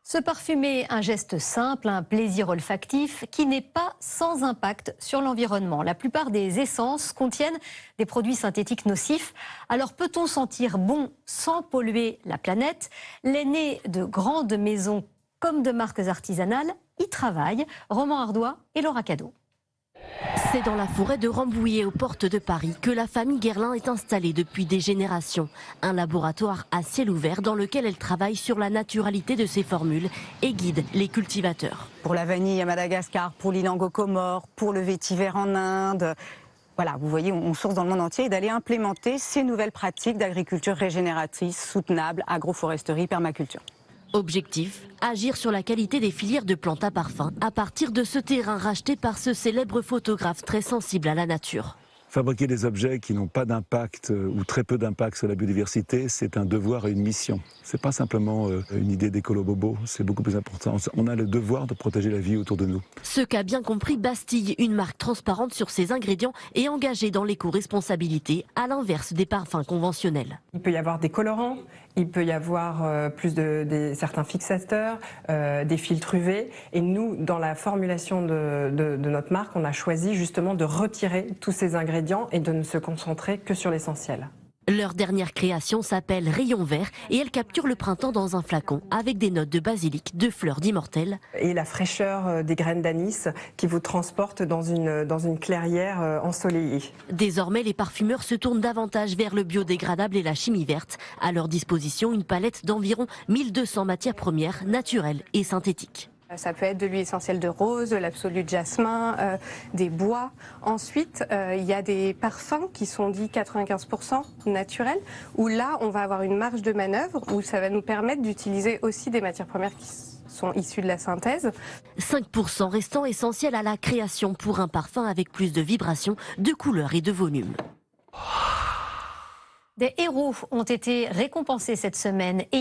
Se parfumer, un geste simple, un plaisir olfactif qui n'est pas sans impact sur l'environnement. La plupart des essences contiennent des produits synthétiques nocifs. Alors peut-on sentir bon sans polluer la planète? Les nés de grandes maisons comme de marques artisanales y travaillent. Roman Ardois et Laura Cadeau. C'est dans la forêt de Rambouillet, aux portes de Paris, que la famille Guerlain est installée depuis des générations. Un laboratoire à ciel ouvert dans lequel elle travaille sur la naturalité de ses formules et guide les cultivateurs. Pour la vanille à Madagascar, pour l'ilang aux Comores, pour le vétiver en Inde. Voilà, vous voyez, on source dans le monde entier et d'aller implémenter ces nouvelles pratiques d'agriculture régénératrice, soutenable, agroforesterie, permaculture. Objectif, agir sur la qualité des filières de plantes à parfum à partir de ce terrain racheté par ce célèbre photographe très sensible à la nature. Fabriquer des objets qui n'ont pas d'impact ou très peu d'impact sur la biodiversité, c'est un devoir et une mission. C'est pas simplement une idée d'écolo bobo, c'est beaucoup plus important. On a le devoir de protéger la vie autour de nous. Ce qu'a bien compris Bastille, une marque transparente sur ses ingrédients et engagée dans l'éco-responsabilité, à l'inverse des parfums conventionnels. Il peut y avoir des colorants, il peut y avoir certains fixateurs, des filtres UV. Et nous, dans la formulation de notre marque, on a choisi justement de retirer tous ces ingrédients et de ne se concentrer que sur l'essentiel. Leur dernière création s'appelle Rayon Vert et elle capture le printemps dans un flacon avec des notes de basilic, de fleurs d'immortelle. Et la fraîcheur des graines d'anis qui vous transporte dans une clairière ensoleillée. Désormais, les parfumeurs se tournent davantage vers le biodégradable et la chimie verte. À leur disposition, une palette d'environ 1200 matières premières naturelles et synthétiques. Ça peut être de l'huile essentielle de rose, de l'absolu de jasmin, des bois. Ensuite, il y a des parfums qui sont dits 95% naturels, où là, on va avoir une marge de manœuvre, où ça va nous permettre d'utiliser aussi des matières premières qui sont issues de la synthèse. 5% restant essentiels à la création pour un parfum avec plus de vibrations, de couleurs et de volume. Des héros ont été récompensés cette semaine et